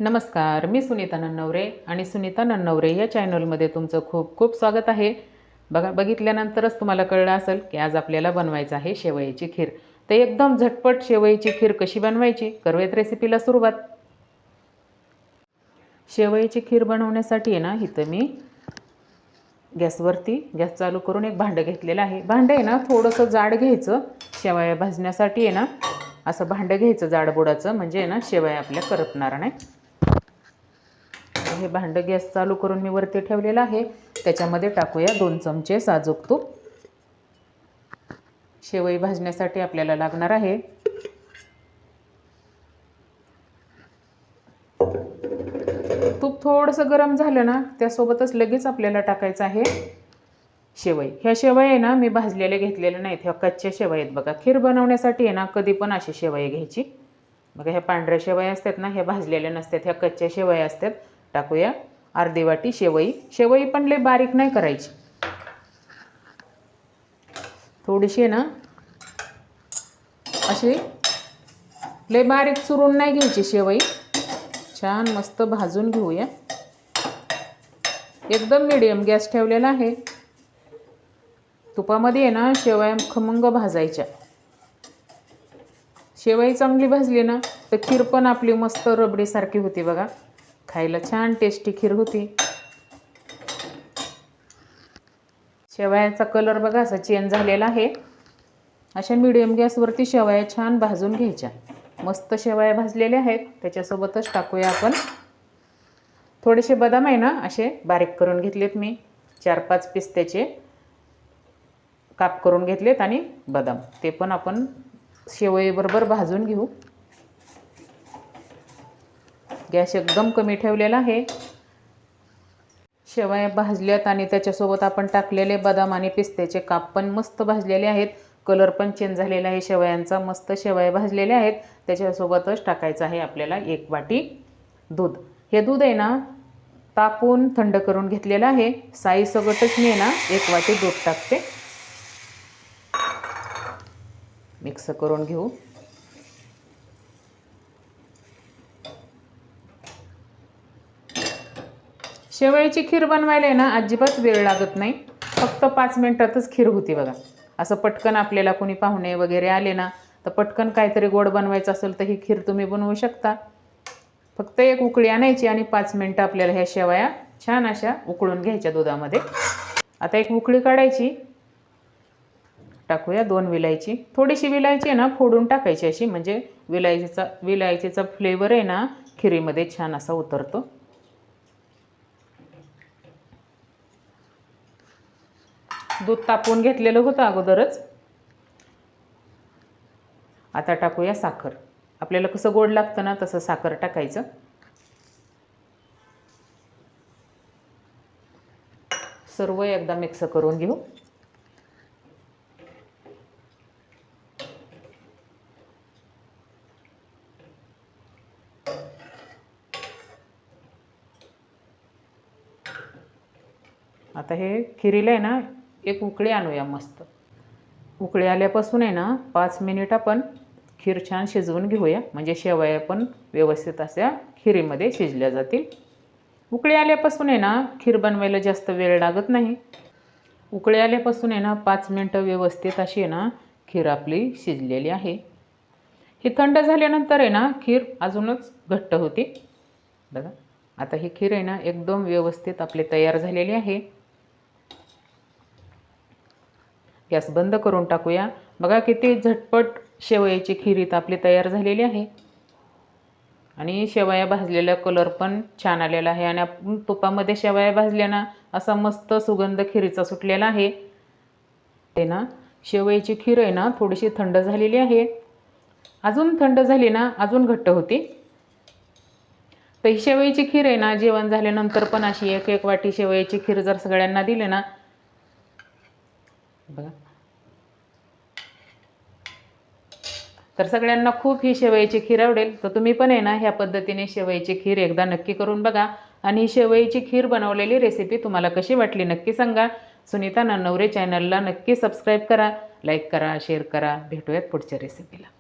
नमस्कार, मी सुनीता नन्नवरे आणि सुनीता नन्नवरे या चॅनलमध्ये तुमचं खूप खूप स्वागत आहे. बघितल्यानंतरच तुम्हाला कळलं असेल की आज आपल्याला बनवायचं आहे शेवयाची खीर. तर एकदम झटपट शेवयाची खीर कशी बनवायची करूयात रेसिपीला सुरुवात. शेवयाची खीर बनवण्यासाठी आहे ना, इथं मी गॅस चालू करून एक भांडं घेतलेलं आहे. भांडं आहे ना थोडंसं जाड घ्यायचं. शेवया भाजण्यासाठी आहे ना असं भांडं घ्यायचं जाडबुडाचं, म्हणजे आहे ना शेवया आपल्या करपणार नाही. हे भांडं गॅस चालू करून मी वरती ठेवलेलं आहे. त्याच्यामध्ये टाकूया 2 चमचे साजूक तूप. शेवई भाजण्यासाठी आपल्याला लागणार आहे तूप. थोडंसं गरम झालं ना त्यासोबतच लगेच आपल्याला टाकायचं आहे शेवई. ह्या शेवया आहे ना मी भाजलेले घेतलेले नाहीत, ह्या कच्च्या शेवया आहेत बघा. खीर बनवण्यासाठी आहे ना कधी पण अशी शेवया घ्यायची बघा. ह्या पांढऱ्या शेवया असतात ना, ह्या भाजलेल्या नसतात, ह्या कच्च्या शेवया असतात. टाकूया अर्धी वाटी शेवई. शेवई पण लय बारीक नाही करायची, थोडीशी ना अशी लय बारीक चुरून नाही घ्यायची शेवई. छान मस्त भाजून घेऊया. एकदम मीडियम गॅस ठेवलेला आहे. तुपामध्ये आहे ना शेवया खमंग भाजायच्या. शेवई चांगली भाजली ना तर खीर पण आपली मस्त रबडीसारखी होती बघा. खायला छान टेस्टी खीर होती. शेवयाचा कलर बघा असा चेंज झालेला आहे. अशा मीडियम गॅसवरती शेवया छान भाजून घ्यायच्या. मस्त शेवया भाजलेल्या आहेत. त्याच्यासोबतच टाकूया आपण थोडेसे बदाम आहे ना असे बारीक करून घेतलेत मी. 4-5 पिस्त्याचे काप करून घेतलेत आणि बदाम ते पण आपण शेवईबरोबर भाजून घेऊ. गॅस एकदम कमी ठेवलेला आहे. शेवया भाजल्यात आणि त्याच्यासोबत आपण टाकलेले बदाम आणि पिस्त्याचे काप पण मस्त भाजलेले आहेत. कलर पण चेंज झालेला आहे शेवयांचा. मस्त शेवया भाजलेल्या आहेत. त्याच्यासोबतच टाकायचं आहे आपल्याला 1 वाटी दूध. हे दूध आहे ना तापून थंड करून घेतलेलं आहे. साई सगटच मी ना 1 वाटी दूध टाकते. मिक्स करून घेऊ. शेवयाची खीर बनवायला आहे ना अजिबात वेळ लागत नाही. फक्त 5 मिनिटातच खीर होती बघा. असं पटकन आपल्याला कोणी पाहुणे वगैरे आले ना तर पटकन काहीतरी गोड बनवायचं असेल तर ही खीर तुम्ही बनवू शकता. फक्त 1 उकळी आणायची आणि 5 मिनिटं आपल्याला ह्या शेवया छान अशा उकळून घ्यायच्या दुधामध्ये. आता 1 उकळी काढायची. टाकूया 2 विलायची. थोडीशी विलायची आहे ना फोडून टाकायची अशी, म्हणजे विलायचीचा फ्लेवर आहे ना खिरीमध्ये छान असा उतरतो. दूध तापवून घेतलेलं होतं अगोदरच. आता टाकूया साखर. आपल्याला कसं गोड लागतं ना तसं साखर टाकायचं. सर्व एकदा मिक्स करून घेऊ. आता हे खिरीला आहे ना 1 उकळी आणूया मस्त. उकळी आल्यापासून आहे ना 5 मिनिट आपण खीर छान शिजवून घेऊया, म्हणजे शेवया पण व्यवस्थित अशा खिरीमध्ये शिजल्या जातील. उकळी आल्यापासून आहे ना खीर बनवायला जास्त वेळ लागत नाही. उकळी आल्यापासून आहे ना 5 मिनिटं व्यवस्थित अशी आहे ना खीर आपली शिजलेली आहे. ही थंड झाल्यानंतर आहे ना खीर अजूनच घट्ट होती बघा. आता ही खीर आहे ना एकदम व्यवस्थित आपली तयार झालेली आहे. गॅस बंद करून टाकूया. बघा किती झटपट शेवयाची खीर इथं आपली तयार झालेली आहे. आणि शेवया भाजलेला कलर पण छान आलेला आहे. आणि आपण तुपामध्ये शेवया भाजल्याना असा मस्त सुगंध खिरीचा सुटलेला आहे. ते ना शेवयाची खीर आहे ना थोडीशी थंड झालेली आहे. अजून थंड झाली ना अजून घट्ट होती. तर ही शेवयाची खीर आहे ना जेवण झाल्यानंतर पण अशी 1-1 वाटी शेवयाची खीर जर सगळ्यांना दिली ना बघा तर सगळ्यांना खूप ही शेवयाची खीर आवडेल. तर तुम्ही पण आहे ना ह्या पद्धतीने शेवयाची खीर एकदा नक्की करून बघा. आणि ही शेवयाची खीर बनवलेली रेसिपी तुम्हाला कशी वाटली नक्की सांगा. सुनीता नन्नवरे चॅनलला नक्की सबस्क्राईब करा, लाईक करा, शेअर करा. भेटूयात पुढच्या रेसिपीला.